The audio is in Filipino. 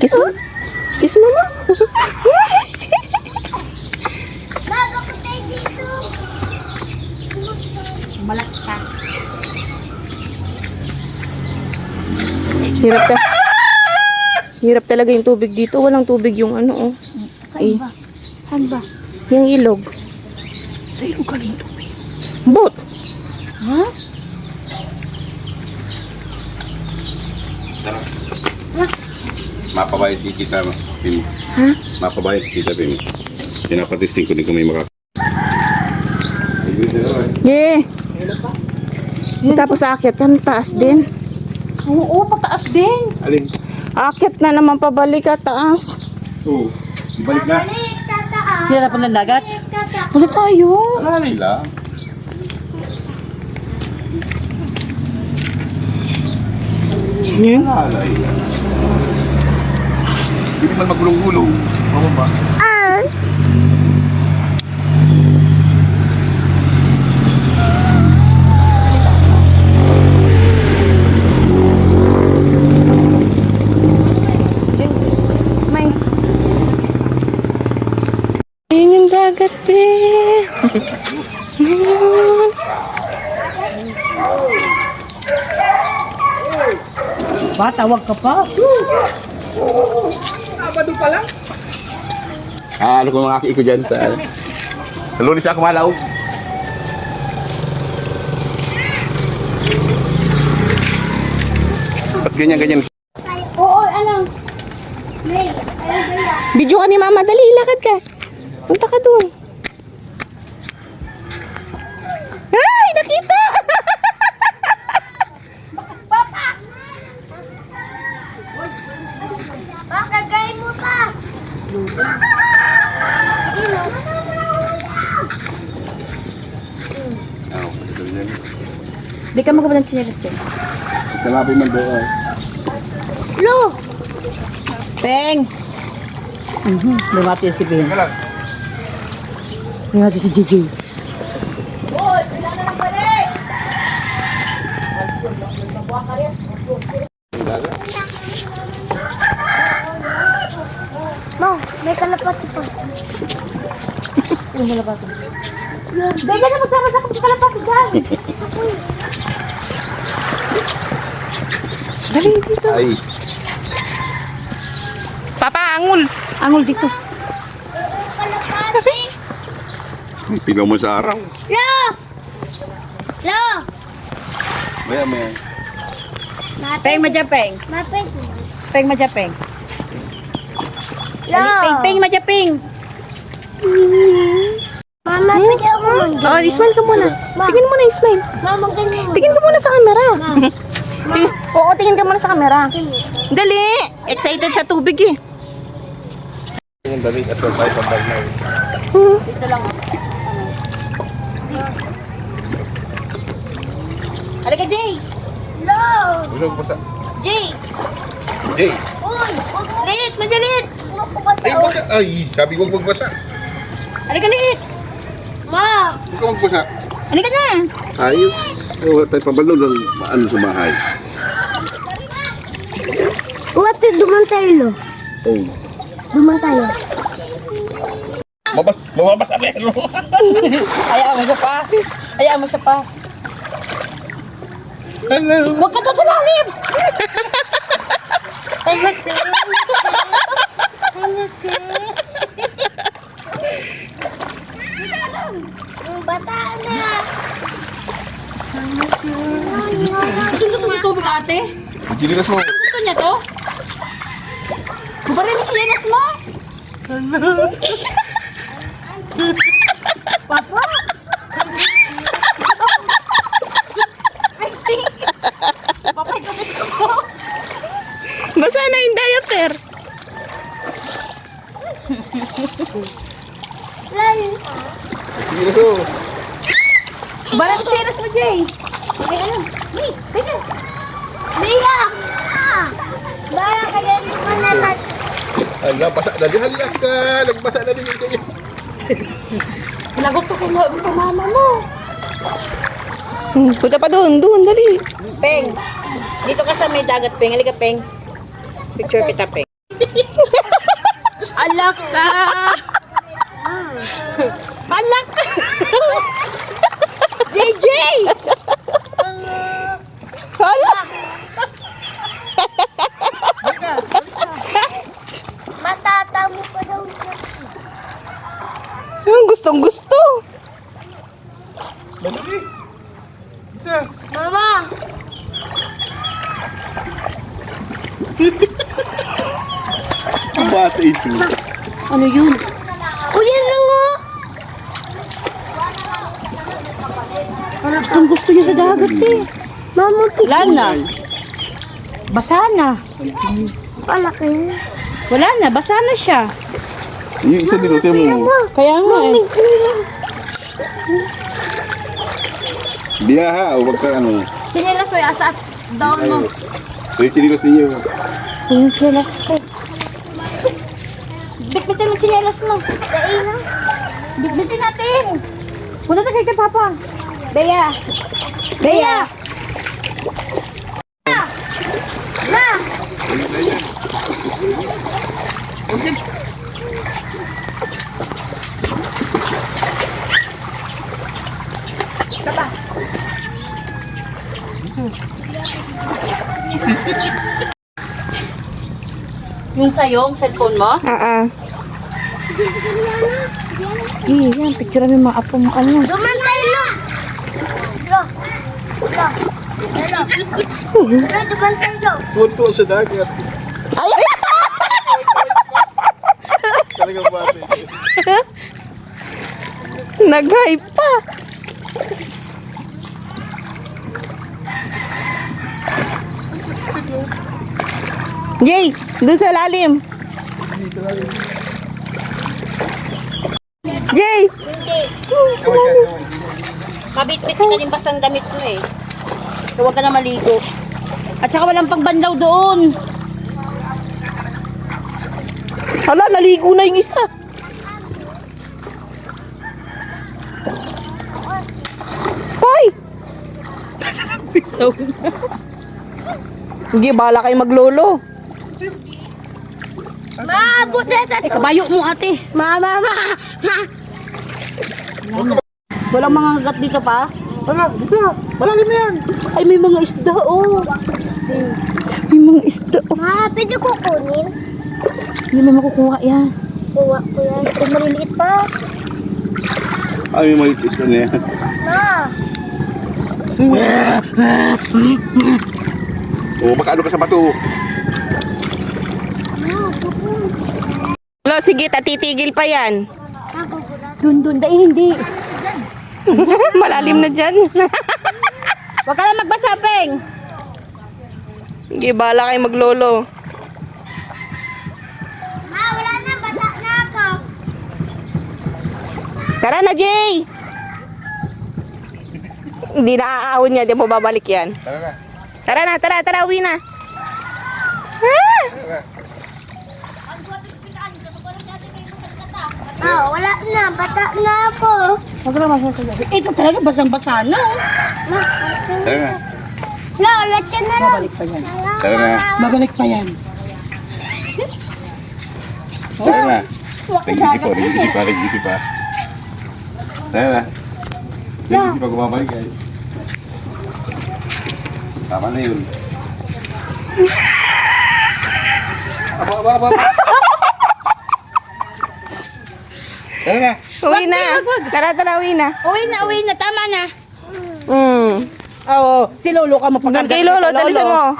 Kiss mo. Kiss mo ma. Malak ka. Hirap ka. Hirap talaga yung tubig dito. Walang tubig yung ano oh. Saan ba? Saan ba? Yung ilog. Sa ilog galing tubig. Boat. Ha? Mapabayad di kita, Pim. Ha? Mapabayad di kita, Pim. Pinapatisting ko din kung may maka... Yeah. Tapos aakyat ka, taas din. Oo, pataas din. Alin? Aakyat na naman pabalik at taas. Oo. Ibalik na. Hindi na pa ng dagat. Wala tayo. Alin lang. Yeah. Alay lang. Hindi man magulong-gulong. Pababa. Smile. Ayun yung dagat, be. Ayun. Ba, tawag ka pa. Ano kung mga aki ko dyan sa... Sa lunes ako malaw. Ba't ganyan-ganyan? Oo, ano? Video ka ni mama, dali, lakad ka. Punta ka doon. Ay, nakita! Bakagay mo pa. Ano, pagkakal yan. Di ka magkabal ng chinelas ko. Nalabi man doon. Lo! Peng! Lumati si Ping. Teka lang. Lumati si Gigi. Mau, may kalapati pa. Yung malabas. Bega na magsama sa kalapati dyan. Dali dito. Ay. Papa, angul. Angul dito. Pinaw mo sa araw. Lo! Lo! Maya. Peng, majapeng. Mapit. Peng, majapeng. Lo! Peng, majapeng. Mama, pwede ako Oh, smile ka muna. Tingin muna, smile. Mama, ganyan mo. Tingin ka muna sa camera. Oo, tingin ka muna sa camera. Dali! Excited sa tubig eh. Yung damit at tayo pambag na. Dito lang. Halika, Jay! Lo! Ulog mo sa... Jay! Jay! Uy! Lit! Majalit! Ay, bakit? Ay, sabi ko magbasa. Halika, Lit! Ma! Huwag ka magbasa. Halika na! Ayun. Wala tayo pabalo ng ano sa bahay. What? Duman tayo, Lo. Oh. Duman tayo. Mababas kami. Hayaan mo siya pa. Hayaan mo siya pa. Hello. Huwag ka doon sa lalim! Bata na! Gusto sa tubig, ate? Giliras mo. Gusto niya to? Kubarin mo chinelas mo? Papa! Papay ko ko. Basa na yung diaper. Lalim. Giliras mo. Kubarin mo chinelas mo, Jay. May ano? May! Teka! Mia! Bara ka yan manalat. Ay, nabasa na din. Halika ka. Nagbasa na din yung kanya. Nagusto ko nga sa mama mo. Punta pa doon, dali. Peng, dito ka sa may dagat, Peng. Halika, Peng. Picture kita, Peng. Alak ka! Alak ka! JJ! Hala! Matata mo pa daw siya. Yung gustong gusto. Mama! Ang bata ito. Ano yun? Uy, yan na nga! Ang gusto niya sa dagat eh. Mama, Wala na. Basa na. palaki. Wala na, basa na siya. Yung isa dito, tiyan mo. Kaya nga eh. Biyaha, o wag ka ano. Sinilas ko yung asa at down mo. So yung chinilas ninyo. Yung chilas ko. Bitbitin mo chinelas mo. Dahil na. Bitbitin natin. Wala na kay Papa. Bea. Bea. Ma! Yung sa'yo, yung cellphone mo? Yan, picture mo yung mga apo mo. Ano? Duman tayo lang! Lo! Lo! Lo, duman tayo lang! Punto sa dagat. Ay! Talagang bata ito. Nag-hype pa. Jay, dun sa lalim. Jay! Kabit-bit ka din basang damit mo eh. So, huwag ka na maligo. At saka walang pagbandaw doon. Hala, naligo na yung isa. Hoy! Hindi, bala kayo maglolo. Ma! Butet! Kabayo mo ate. Mama! Ma! Ma! Walang mga gat dito pa. Wala, dito. Malalim na yan. Ay, may mga isda oh. May mga isda. Ma! Pwede ko kunin? Hindi mo makukuha yan. Kuha ko yan. Kung maliliit pa. Ay, may malitis ka na yan. Ma! O, baka ano ka sa bato. Lo, sige, tatitigil pa yan. Dun, dahil hindi. Malalim na dyan. Huwag ka na magbasa, Peng. Hindi, bala kayo maglolo. Ma! Wala na! Bata na ako! Tara na, Jay! Hindi na aahon niya, di mo babalik yan. Tara na. Tara, uwi na. Ma! Wala na! Bata na ako! Huwag ka na magbasa. Ito talaga basang-basa na. Ma! Tara na. La! Ulit yan na lang! Babalik pa yan. Tara na. Babalik pa yan. Tara na. Nag-isip pa. Tara na. Nag-isip pa kumabalik ay. Tama na yun. Aba. Tara na. Uwi na. Tara, uwi na. Uwi na. Tama na. Mm. Oo. Si Lolo ka mo Doon kay Lolo, talisan mo.